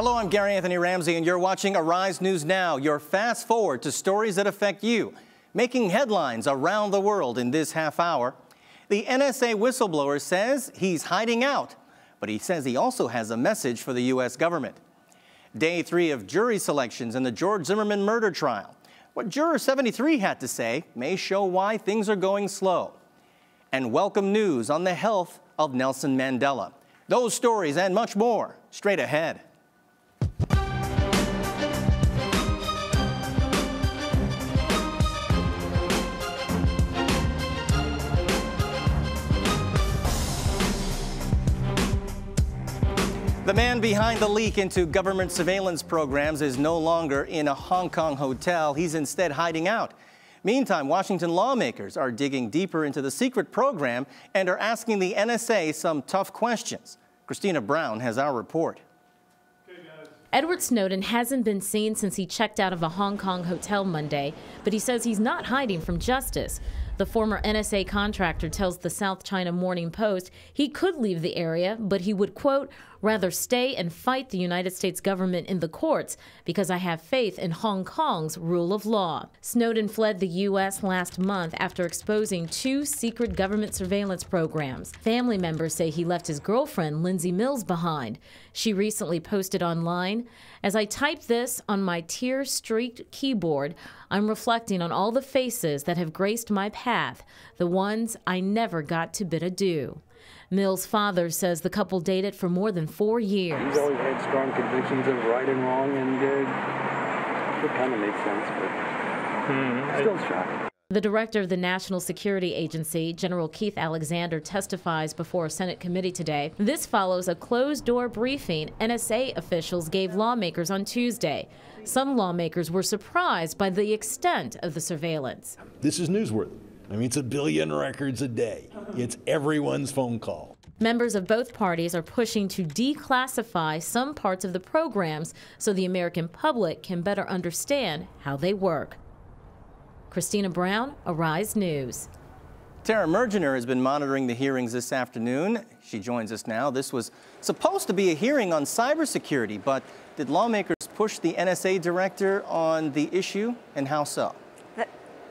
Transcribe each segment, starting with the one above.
Hello, I'm Gary Anthony Ramsay, and you're watching Arise News Now, your fast forward to stories that affect you, making headlines around the world in this half hour. The NSA whistleblower says he's hiding out, but he says he also has a message for the U.S. government. Day 3 of jury selections in the George Zimmerman murder trial. What Juror 73 had to say may show why things are going slow. And welcome news on the health of Nelson Mandela. Those stories and much more straight ahead. The man behind the leak into government surveillance programs is no longer in a Hong Kong hotel. He's instead hiding out. Meantime, Washington lawmakers are digging deeper into the secret program and are asking the NSA some tough questions. Christina Brown has our report. Edward Snowden hasn't been seen since he checked out of a Hong Kong hotel Monday, but he says he's not hiding from justice. The former NSA contractor tells the South China Morning Post he could leave the area, but he would, quote, rather stay and fight the United States government in the courts because I have faith in Hong Kong's rule of law. Snowden fled the U.S. last month after exposing 2 secret government surveillance programs. Family members say he left his girlfriend, Lindsay Mills, behind. She recently posted online, "As I type this on my tear-streaked keyboard, I'm reflecting on all the faces that have graced my path, the ones I never got to bid adieu." Mills' father says the couple dated for more than 4 years. He's always had strong convictions of right and wrong, and it kind of makes sense, but still shocking. The director of the National Security Agency, General Keith Alexander, testifies before a Senate committee today. This follows a closed-door briefing NSA officials gave lawmakers on Tuesday. Some lawmakers were surprised by the extent of the surveillance. This is newsworthy. I mean, it's 1 billion records a day. It's everyone's phone call. Members of both parties are pushing to declassify some parts of the programs so the American public can better understand how they work. Christina Brown, Arise News. Tara Mergener has been monitoring the hearings this afternoon. She joins us now. This was supposed to be a hearing on cybersecurity, but did lawmakers push the NSA director on the issue, and how so?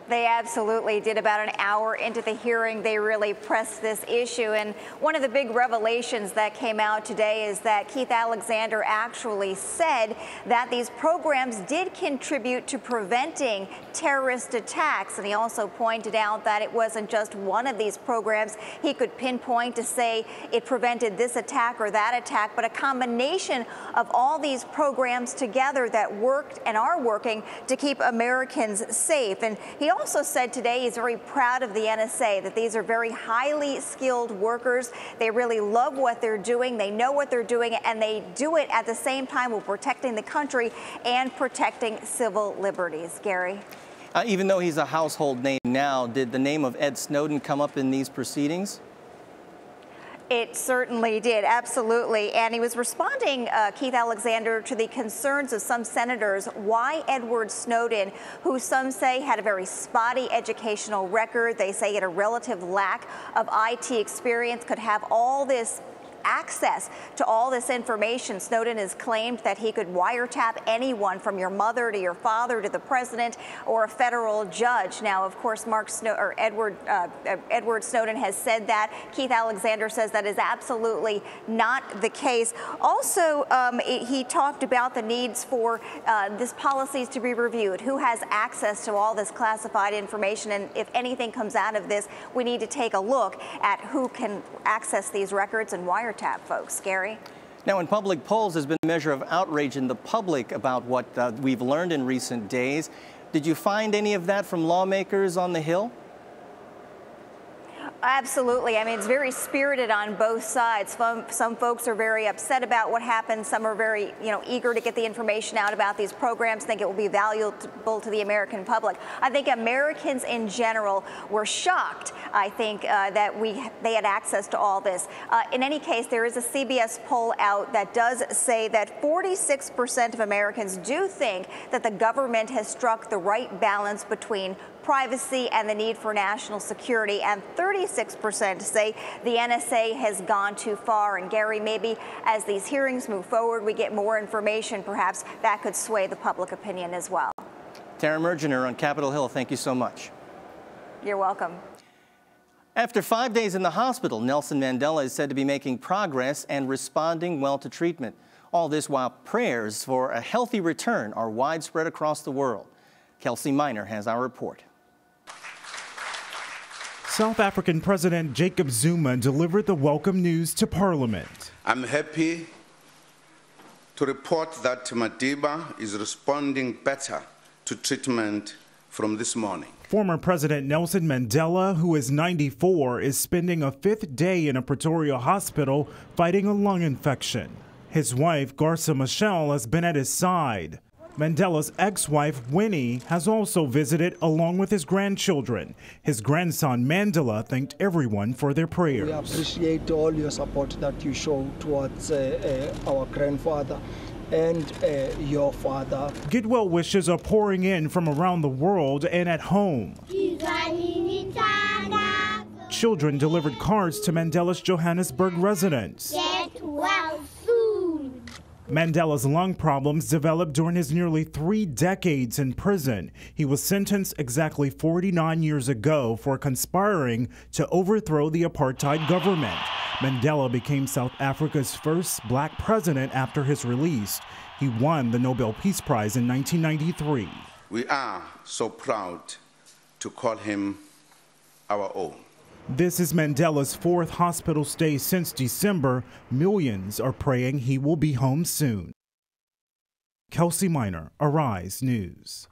They absolutely did. About an hour into the hearing, they really pressed this issue. And one of the big revelations that came out today is that Keith Alexander actually said that these programs did contribute to preventing terrorist attacks. And he also pointed out that it wasn't just one of these programs he could pinpoint to say it prevented this attack or that attack, but a combination of all these programs together that worked and are working to keep Americans safe. And he also said today he's very proud of the NSA, that these are very highly skilled workers. They really love what they're doing. They know what they're doing, and they do it at the same time while protecting the country and protecting civil liberties. Gary? Even though he's a household name now, did the name of Ed Snowden come up in these proceedings? It certainly did, absolutely. And he was responding, Keith Alexander, to the concerns of some senators why Edward Snowden, who some say had a very spotty educational record, they say he had a relative lack of IT experience, could have all this access to all this information. Snowden has claimed that he could wiretap anyone from your mother to your father to the president or a federal judge. Now, of course, Edward Snowden has said that. Keith Alexander says that is absolutely not the case. Also, he talked about the needs for these policies to be reviewed. Who has access to all this classified information? And if anything comes out of this, we need to take a look at who can access these records and wiretap folks. Gary? Now, in public polls, there's been a measure of outrage in the public about what we've learned in recent days. Did you find any of that from lawmakers on the Hill? Absolutely. I mean, it's very spirited on both sides. Some folks are very upset about what happened. Some are very, eager to get the information out about these programs, think it will be valuable to the American public. I think Americans in general were shocked, I think, that they had access to all this. In any case, there is a CBS poll out that does say that 46% of Americans do think that the government has struck the right balance between privacy and the need for national security, and 36% say the NSA has gone too far. And Gary, maybe as these hearings move forward, we get more information, perhaps that could sway the public opinion as well. Tara Mergener on Capitol Hill, thank you so much. You're welcome. After 5 days in the hospital, Nelson Mandela is said to be making progress and responding well to treatment. All this while prayers for a healthy return are widespread across the world. Kelsey Miner has our report. South African President Jacob Zuma delivered the welcome news to Parliament. I'm happy to report that Madiba is responding better to treatment from this morning. Former President Nelson Mandela, who is 94, is spending a 5th day in a Pretoria hospital fighting a lung infection. His wife, Garsa Michelle, has been at his side. Mandela's ex-wife, Winnie, has also visited along with his grandchildren. His grandson, Mandela, thanked everyone for their prayers. We appreciate all your support that you show towards our grandfather and your father. Get well wishes are pouring in from around the world and at home. Children delivered cards to Mandela's Johannesburg residence. Get well soon. Mandela's lung problems developed during his nearly 3 decades in prison. He was sentenced exactly 49 years ago for conspiring to overthrow the apartheid government. Mandela became South Africa's first black president after his release. He won the Nobel Peace Prize in 1993. We are so proud to call him our own. This is Mandela's 4th hospital stay since December. Millions are praying he will be home soon. Kelsey Miner, Arise News.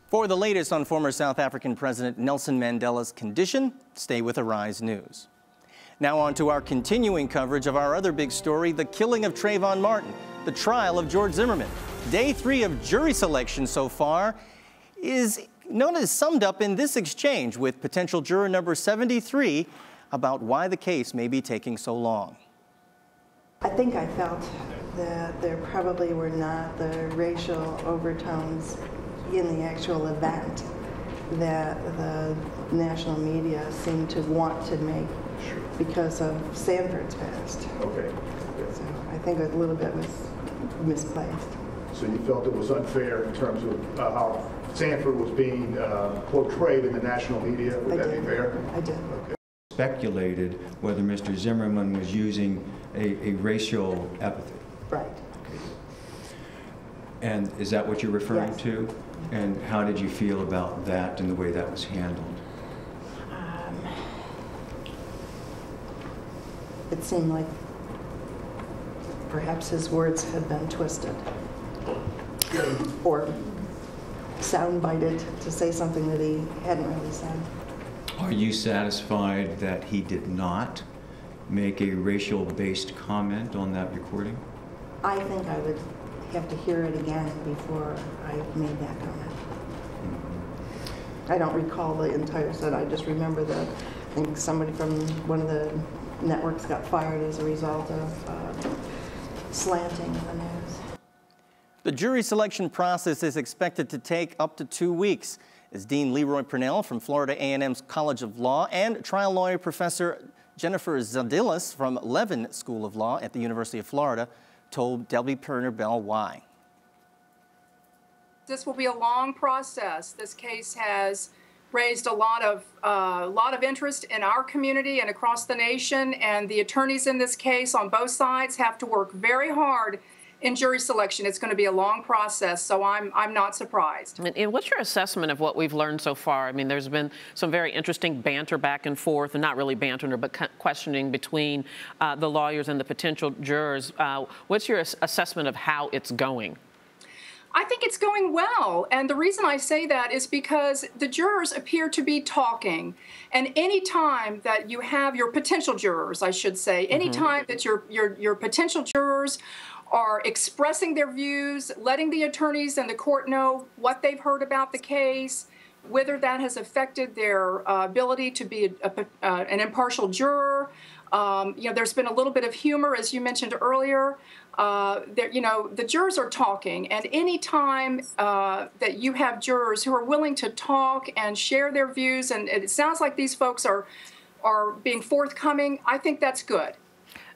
For the latest on former South African President Nelson Mandela's condition, stay with Arise News. Now on to our continuing coverage of our other big story, the killing of Trayvon Martin, the trial of George Zimmerman. Day 3 of jury selection so far is summed up in this exchange with potential juror number 73 about why the case may be taking so long. I think I felt that there probably were not the racial overtones in the actual event that the national media seemed to want to make because of Sanford's past. Okay. So I think a little bit was misplaced. So you felt it was unfair in terms of how Sanford was being portrayed in the national media? Would that be fair? I did. Okay. Speculated whether Mr. Zimmerman was using a racial epithet. Right. Okay. And is that what you're referring Yes. to? And how did you feel about that and the way that was handled? It seemed like perhaps his words had been twisted or soundbited to say something that he hadn't really said. Are you satisfied that he did not make a racial-based comment on that recording? I think I would have to hear it again before I made that comment. I don't recall the entire set. I just remember that I think somebody from one of the networks got fired as a result of slanting the news. The jury selection process is expected to take up to 2 weeks, as Dean Leroy Purnell from Florida A&M's College of Law and trial lawyer Professor Jennifer Zadilis from Levin School of Law at the University of Florida told W. Purner Bell why. This will be a long process. This case has raised a lot of interest in our community and across the nation, and the attorneys in this case on both sides have to work very hard in jury selection. It's going to be a long process, so I'm not surprised. And what's your assessment of what we've learned so far? I mean, there's been some very interesting banter back and forth, and not really banter, but questioning between the lawyers and the potential jurors. What's your assessment of how it's going? I think it's going well, and the reason I say that is because the jurors appear to be talking, and any time that you have your potential jurors, I should say, any time that your potential jurors are expressing their views, letting the attorneys and the court know what they've heard about the case, whether that has affected their ability to be an impartial juror, There's been a little bit of humor, as you mentioned earlier. The jurors are talking, and any time that you have jurors who are willing to talk and share their views, and it sounds like these folks are being forthcoming, I think that's good.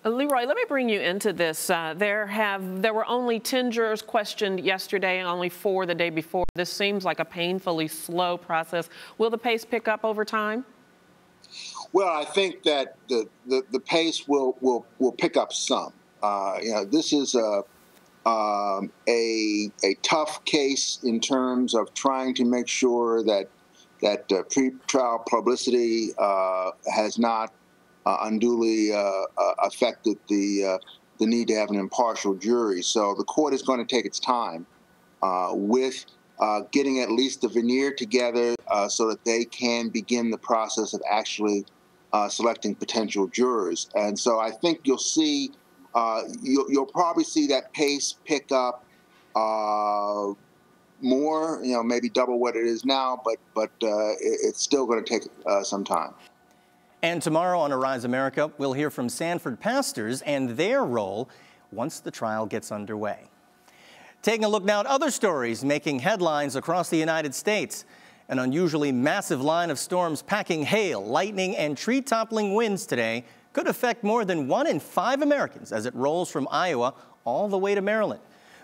Leroy, let me bring you into this. There were only 10 jurors questioned yesterday and only 4 the day before. This seems like a painfully slow process. Will the pace pick up over time? Well, I think that the pace will pick up some. This is a tough case in terms of trying to make sure that pre-trial publicity has not unduly affected the need to have an impartial jury. So the court is going to take its time with getting at least the veneer together so that they can begin the process of actually selecting potential jurors. And so I think you'll see, you'll probably see that pace pick up more, maybe double what it is now, but it's still going to take some time. And tomorrow on Arise America, we'll hear from Sanford pastors and their role once the trial gets underway. Taking a look now at other stories making headlines across the United States. An unusually massive line of storms packing hail, lightning, and tree-toppling winds today could affect more than 1 in 5 Americans as it rolls from Iowa all the way to Maryland.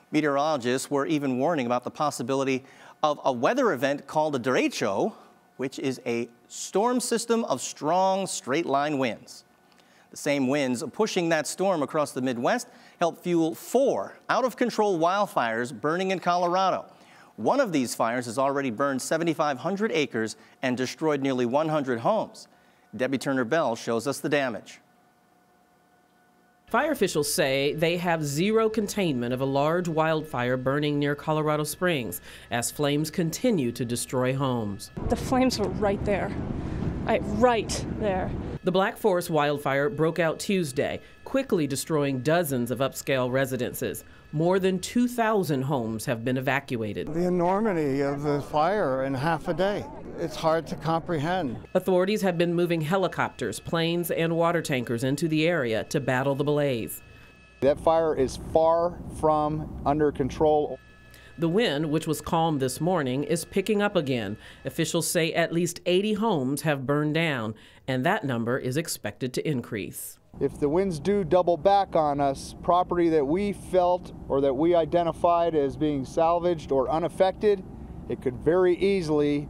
Meteorologists were even warning about the possibility of a weather event called a derecho, which is a storm system of strong straight-line winds. The same winds pushing that storm across the Midwest helped fuel 4 out-of-control wildfires burning in Colorado. One of these fires has already burned 7,500 acres and destroyed nearly 100 homes. Debbie Turner-Bell shows us the damage. Fire officials say they have zero containment of a large wildfire burning near Colorado Springs as flames continue to destroy homes. The flames were right there, right there. The Black Forest wildfire broke out Tuesday, quickly destroying dozens of upscale residences. More than 2,000 homes have been evacuated. The enormity of the fire in half a day. It's hard to comprehend. Authorities have been moving helicopters, planes, and water tankers into the area to battle the blaze. That fire is far from under control. The wind, which was calm this morning, is picking up again. Officials say at least 80 homes have burned down, and that number is expected to increase. If the winds do double back on us, property that we felt or that we identified as being salvaged or unaffected, it could very easily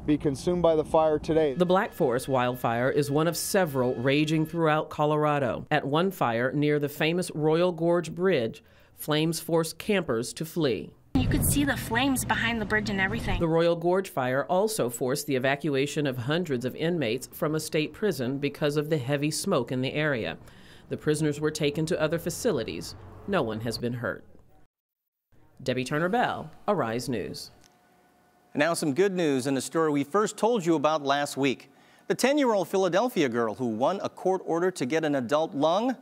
be consumed by the fire today. The Black Forest wildfire is one of several raging throughout Colorado. At one fire near the famous Royal Gorge Bridge, flames forced campers to flee. You could see the flames behind the bridge and everything. The Royal Gorge fire also forced the evacuation of hundreds of inmates from a state prison because of the heavy smoke in the area. The prisoners were taken to other facilities. No one has been hurt. Debbie Turner-Bell, Arise News. Now some good news in a story we first told you about last week. The 10-year-old Philadelphia girl who won a court order to get an adult lung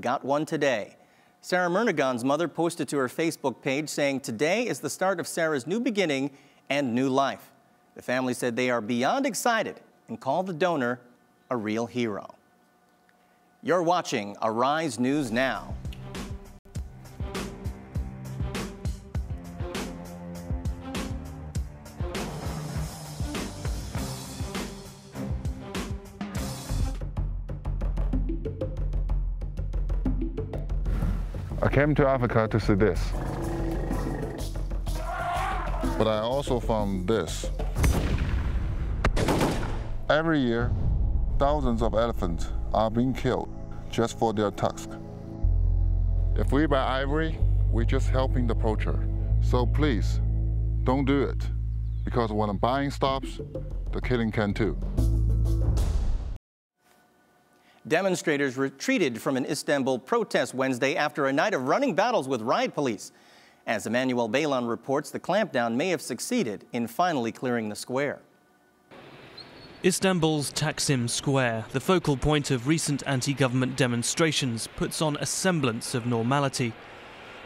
got one today. Sarah Murnigon's mother posted to her Facebook page saying today is the start of Sarah's new beginning and new life. The family said they are beyond excited and call the donor a real hero. You're watching Arise News Now. I came to Africa to see this, but I also found this. Every year, thousands of elephants are being killed just for their tusk. If we buy ivory, we're just helping the poacher. So please, don't do it, because when the buying stops, the killing can too. Demonstrators retreated from an Istanbul protest Wednesday after a night of running battles with riot police. As Emmanuel Balan reports, the clampdown may have succeeded in finally clearing the square. Istanbul's Taksim Square, the focal point of recent anti-government demonstrations, puts on a semblance of normality.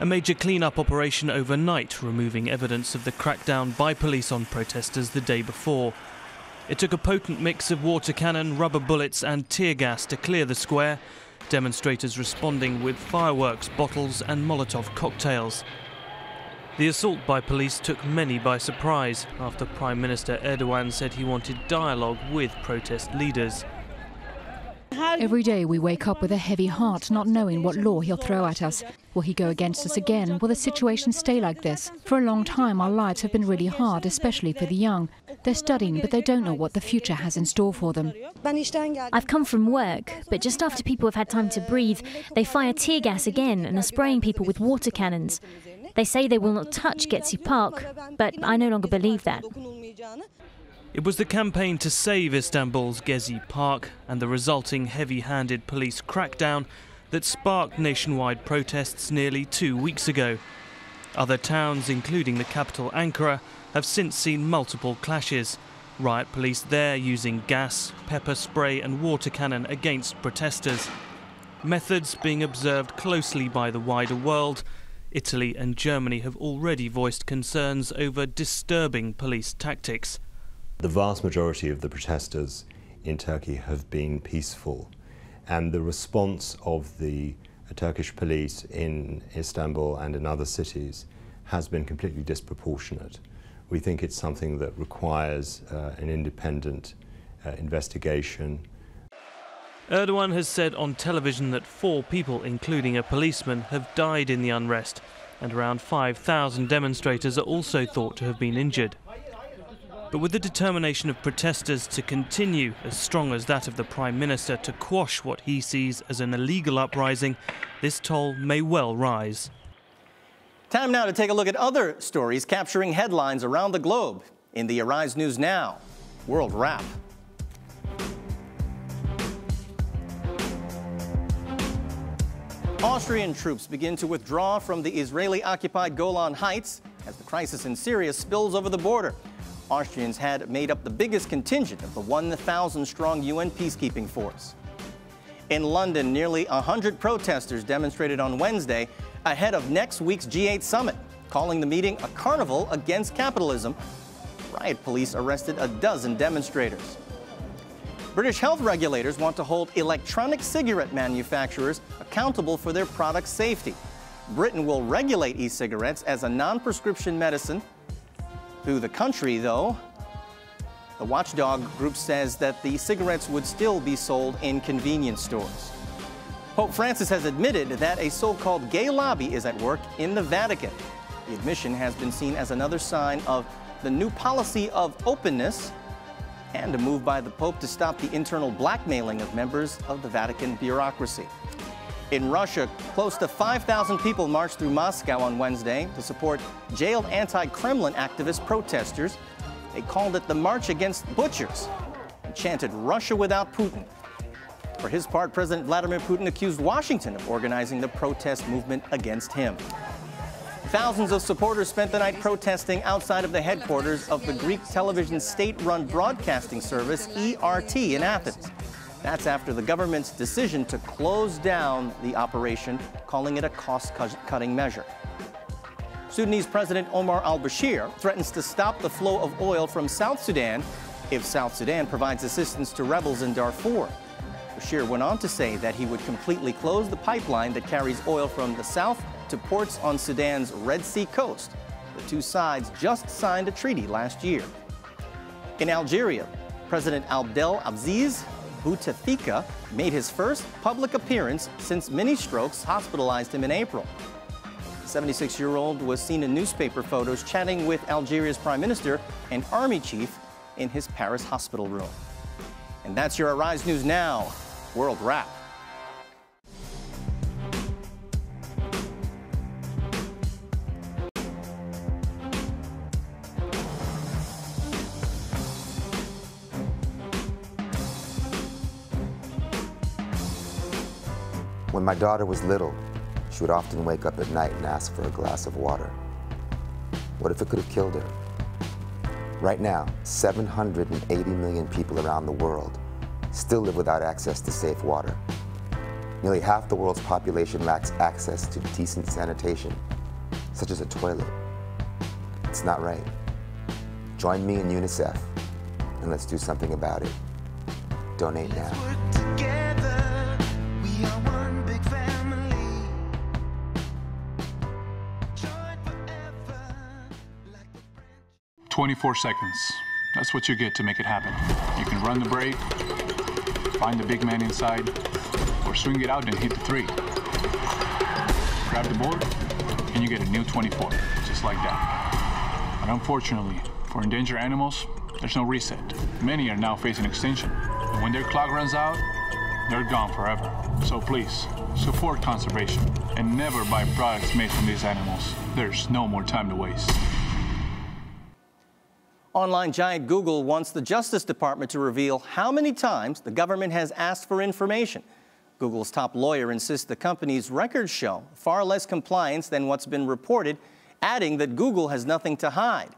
A major clean-up operation overnight, removing evidence of the crackdown by police on protesters the day before. It took a potent mix of water cannon, rubber bullets and tear gas to clear the square, demonstrators responding with fireworks, bottles and Molotov cocktails. The assault by police took many by surprise after Prime Minister Erdogan said he wanted dialogue with protest leaders. Every day we wake up with a heavy heart, not knowing what law he'll throw at us. Will he go against us again? Will the situation stay like this? For a long time our lives have been really hard, especially for the young. They're studying, but they don't know what the future has in store for them. I've come from work, but just after people have had time to breathe, they fire tear gas again and are spraying people with water cannons. They say they will not touch Gezi Park, but I no longer believe that. It was the campaign to save Istanbul's Gezi Park and the resulting heavy-handed police crackdown that sparked nationwide protests nearly 2 weeks ago. Other towns, including the capital Ankara, have since seen multiple clashes. Riot police there using gas, pepper spray and water cannon against protesters. Methods being observed closely by the wider world. Italy and Germany have already voiced concerns over disturbing police tactics. The vast majority of the protesters in Turkey have been peaceful, and the response of the Turkish police in Istanbul and in other cities has been completely disproportionate. We think it's something that requires an independent investigation. Erdogan has said on television that 4 people, including a policeman, have died in the unrest, and around 5,000 demonstrators are also thought to have been injured. But with the determination of protesters to continue as strong as that of the Prime Minister to quash what he sees as an illegal uprising, this toll may well rise. Time now to take a look at other stories capturing headlines around the globe in the Arise News Now World Wrap. Austrian troops begin to withdraw from the Israeli-occupied Golan Heights as the crisis in Syria spills over the border. Austrians had made up the biggest contingent of the 1,000-strong UN peacekeeping force. In London, nearly 100 protesters demonstrated on Wednesday ahead of next week's G8 summit, calling the meeting a carnival against capitalism. Riot police arrested a dozen demonstrators. British health regulators want to hold electronic cigarette manufacturers accountable for their product safety. Britain will regulate e-cigarettes as a non-prescription medicine. Through the country, though, the watchdog group says that the cigarettes would still be sold in convenience stores. Pope Francis has admitted that a so-called gay lobby is at work in the Vatican. The admission has been seen as another sign of the new policy of openness and a move by the Pope to stop the internal blackmailing of members of the Vatican bureaucracy. In Russia, close to 5,000 people marched through Moscow on Wednesday to support jailed anti-Kremlin activist protesters. They called it the March Against Butchers and chanted Russia without Putin. For his part, President Vladimir Putin accused Washington of organizing the protest movement against him. Thousands of supporters spent the night protesting outside of the headquarters of the Greek television state-run broadcasting service ERT in Athens. That's after the government's decision to close down the operation, calling it a cost-cutting measure. Sudanese President Omar al-Bashir threatens to stop the flow of oil from South Sudan if South Sudan provides assistance to rebels in Darfur. Bashir went on to say that he would completely close the pipeline that carries oil from the south to ports on Sudan's Red Sea coast. The two sides just signed a treaty last year. In Algeria, President Abdelaziz Bouteflika made his first public appearance since mini-strokes hospitalized him in April. The 76-year-old was seen in newspaper photos chatting with Algeria's prime minister and army chief in his Paris hospital room. And that's your Arise News Now World Wrap. When my daughter was little, she would often wake up at night and ask for a glass of water. What if it could have killed her? Right now, 780 million people around the world still live without access to safe water. Nearly half the world's population lacks access to decent sanitation, such as a toilet. It's not right. Join me and UNICEF and let's do something about it. Donate now. 24 seconds. That's what you get to make it happen. You can run the break, find the big man inside, or swing it out and hit the 3. Grab the board, and you get a new 24, just like that. But unfortunately, for endangered animals, there's no reset. Many are now facing extinction. And when their clock runs out, they're gone forever. So please, support conservation and never buy products made from these animals. There's no more time to waste. Online giant Google wants the Justice Department to reveal how many times the government has asked for information. Google's top lawyer insists the company's records show far less compliance than what's been reported, adding that Google has nothing to hide.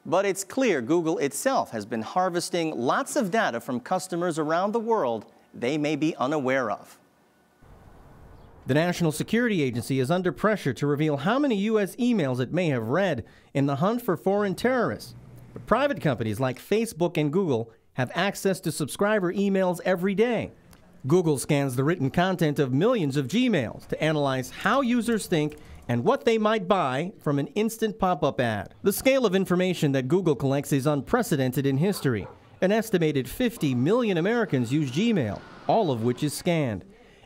But it's clear Google itself has been harvesting lots of data from customers around the world they may be unaware of. The National Security Agency is under pressure to reveal how many U.S. emails it may have read in the hunt for foreign terrorists. But private companies like Facebook and Google have access to subscriber emails every day. Google scans the written content of millions of Gmails to analyze how users think and what they might buy from an instant pop-up ad. The scale of information that Google collects is unprecedented in history. An estimated 50 million Americans use Gmail, all of which is scanned.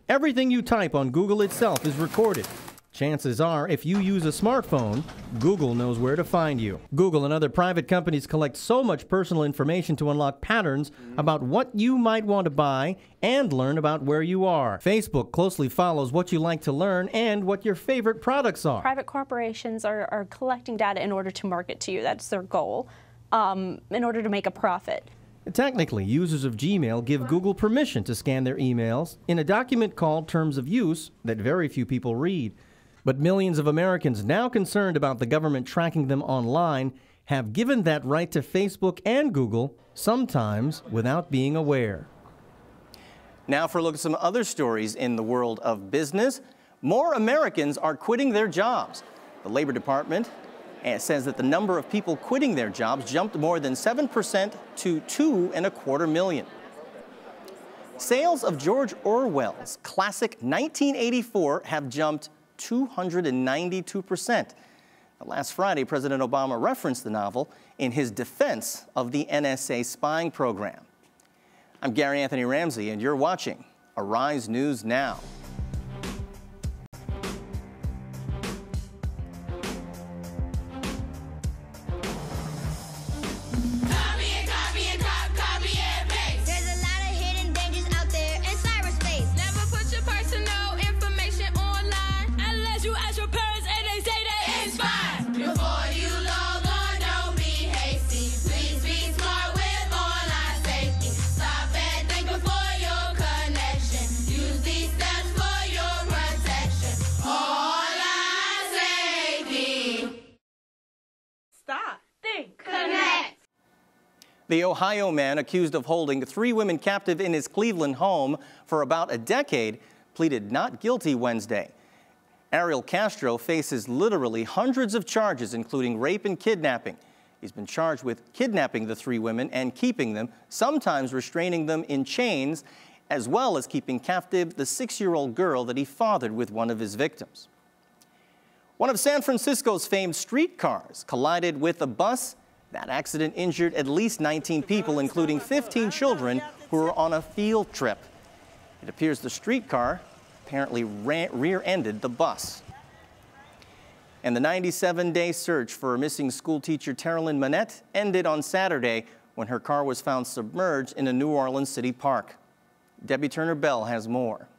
Everything you type on Google itself is recorded. Chances are, if you use a smartphone, Google knows where to find you. Google and other private companies collect so much personal information to unlock patterns about what you might want to buy and learn about where you are. Facebook closely follows what you like to learn and what your favorite products are. Private corporations are collecting data in order to market to you. That's their goal, in order to make a profit. Technically, users of Gmail give Google permission to scan their emails in a document called Terms of Use that very few people read. But millions of Americans now concerned about the government tracking them online have given that right to Facebook and Google, sometimes without being aware. Now for a look at some other stories in the world of business. More Americans are quitting their jobs. The Labor Department says that the number of people quitting their jobs jumped more than 7% to 2.25 million. Sales of George Orwell's classic 1984 have jumped 292%. Last Friday, President Obama referenced the novel in his defense of the NSA spying program. I'm Gary Anthony Ramsay, and you're watching Arise News Now. The Ohio man accused of holding 3 women captive in his Cleveland home for about a decade pleaded not guilty Wednesday. Ariel Castro faces literally hundreds of charges, including rape and kidnapping. He's been charged with kidnapping the 3 women and keeping them, sometimes restraining them in chains, as well as keeping captive the 6-year-old girl that he fathered with one of his victims. One of San Francisco's famed streetcars collided with a bus. That accident injured at least 19 people, including 15 children who were on a field trip. It appears the streetcar apparently rear-ended the bus. And the 97-day search for missing schoolteacher Terralyn Manette ended on Saturday when her car was found submerged in a New Orleans city park. Debbie Turner-Bell has more.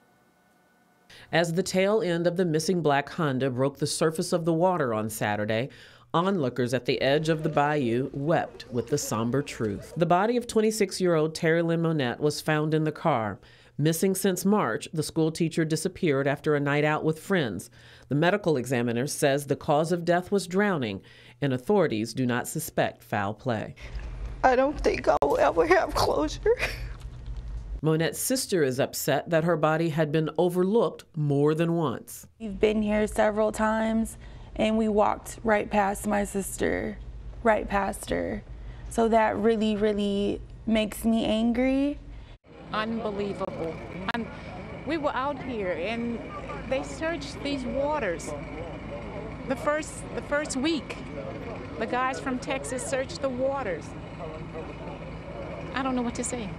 As the tail end of the missing black Honda broke the surface of the water on Saturday, onlookers at the edge of the bayou wept with the somber truth. The body of 26-year-old Terralyn Manette was found in the car. Missing since March, the schoolteacher disappeared after a night out with friends. The medical examiner says the cause of death was drowning, and authorities do not suspect foul play. I don't think I will ever have closure. Monette's sister is upset that her body had been overlooked more than once. We've been here several times, and we walked right past my sister, right past her. So that really, really makes me angry. Unbelievable. We were out here and they searched these waters. The first week, the guys from Texas searched the waters. I don't know what to say.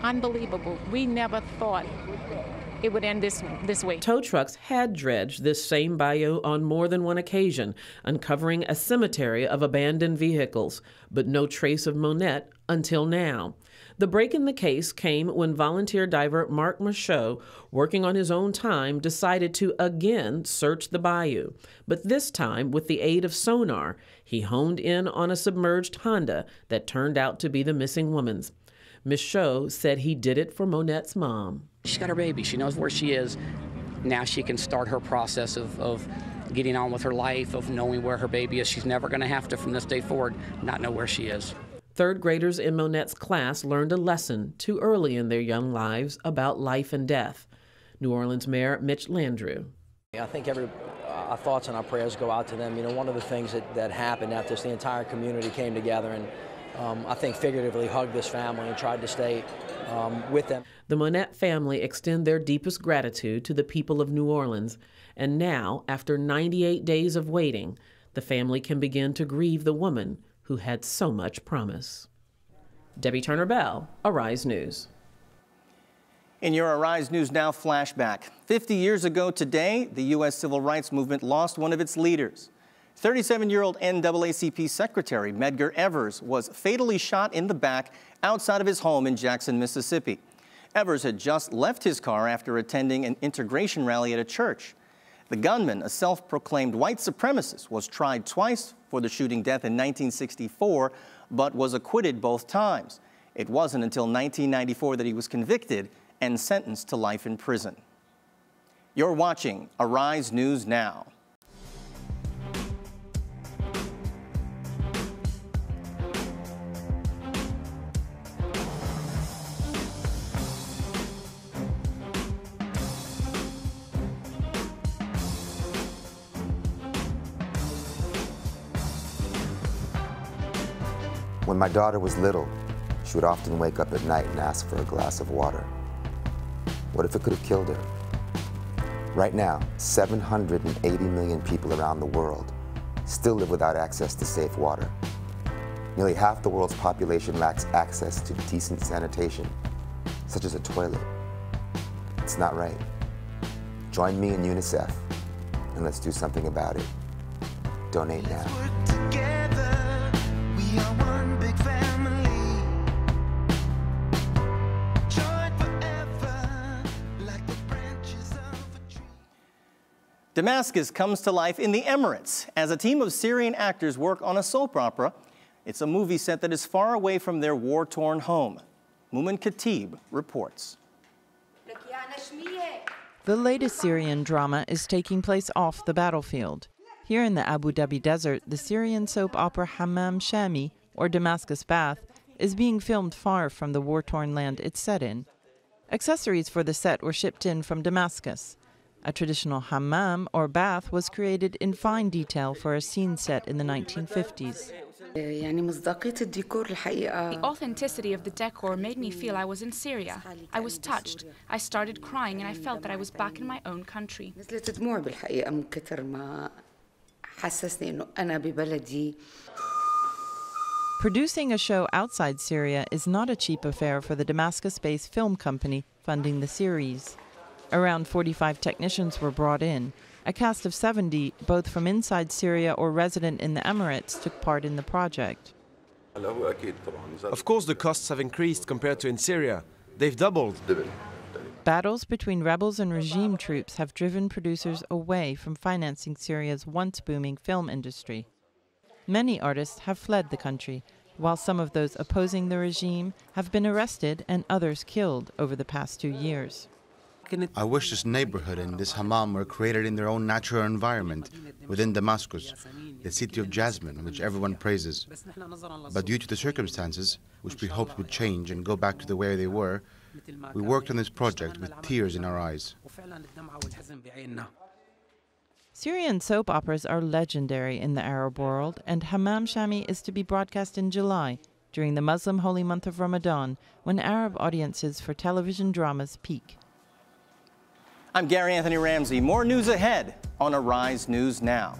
Unbelievable. We never thought it would end this way. Tow trucks had dredged this same bayou on more than one occasion, uncovering a cemetery of abandoned vehicles, but no trace of Monette until now. The break in the case came when volunteer diver Mark Michaud, working on his own time, decided to again search the bayou. But this time, with the aid of sonar, he honed in on a submerged Honda that turned out to be the missing woman's. Michaud said he did it for Monette's mom. She's got her baby. She knows where she is. Now she can start her process of getting on with her life, of knowing where her baby is. She's never going to have to, from this day forward, not know where she is. Third graders in Monette's class learned a lesson too early in their young lives about life and death. New Orleans Mayor Mitch Landrieu. I think our thoughts and our prayers go out to them. You know, one of the things that happened after this, the entire community came together and I think figuratively hugged this family and tried to stay with them. The Monette family extend their deepest gratitude to the people of New Orleans. And now, after 98 days of waiting, the family can begin to grieve the woman who had so much promise. Debbie Turner-Bell, Arise News. In your Arise News Now flashback, 50 years ago today, the U.S. Civil Rights Movement lost one of its leaders. 37-year-old NAACP Secretary Medgar Evers was fatally shot in the back outside of his home in Jackson, Mississippi. Evers had just left his car after attending an integration rally at a church. The gunman, a self-proclaimed white supremacist, was tried twice for the shooting death in 1964, but was acquitted both times. It wasn't until 1994 that he was convicted and sentenced to life in prison. You're watching Arise News Now. When my daughter was little, she would often wake up at night and ask for a glass of water. What if it could have killed her? Right now, 780 million people around the world still live without access to safe water. Nearly half the world's population lacks access to decent sanitation, such as a toilet. It's not right. Join me and UNICEF, and let's do something about it. Donate now. Damascus comes to life in the Emirates as a team of Syrian actors work on a soap opera. It's a movie set that is far away from their war-torn home. Mumin Khatib reports. The latest Syrian drama is taking place off the battlefield. Here in the Abu Dhabi desert, the Syrian soap opera Hammam Shami, or Damascus Bath, is being filmed far from the war-torn land it's set in. Accessories for the set were shipped in from Damascus. A traditional hammam, or bath, was created in fine detail for a scene set in the 1950s. The authenticity of the decor made me feel I was in Syria. I was touched. I started crying and I felt that I was back in my own country. Producing a show outside Syria is not a cheap affair for the Damascus-based film company funding the series. Around 45 technicians were brought in. A cast of 70, both from inside Syria or resident in the Emirates, took part in the project. Of course, the costs have increased compared to in Syria. They've doubled. Battles between rebels and regime troops have driven producers away from financing Syria's once booming film industry. Many artists have fled the country, while some of those opposing the regime have been arrested and others killed over the past 2 years. I wish this neighborhood and this hammam were created in their own natural environment within Damascus, the city of jasmine, which everyone praises. But due to the circumstances, which we hoped would change and go back to the way they were, we worked on this project with tears in our eyes. Syrian soap operas are legendary in the Arab world, and Hammam Shami is to be broadcast in July, during the Muslim holy month of Ramadan, when Arab audiences for television dramas peak. I'm Gary Anthony Ramsay. More news ahead on Arise News Now.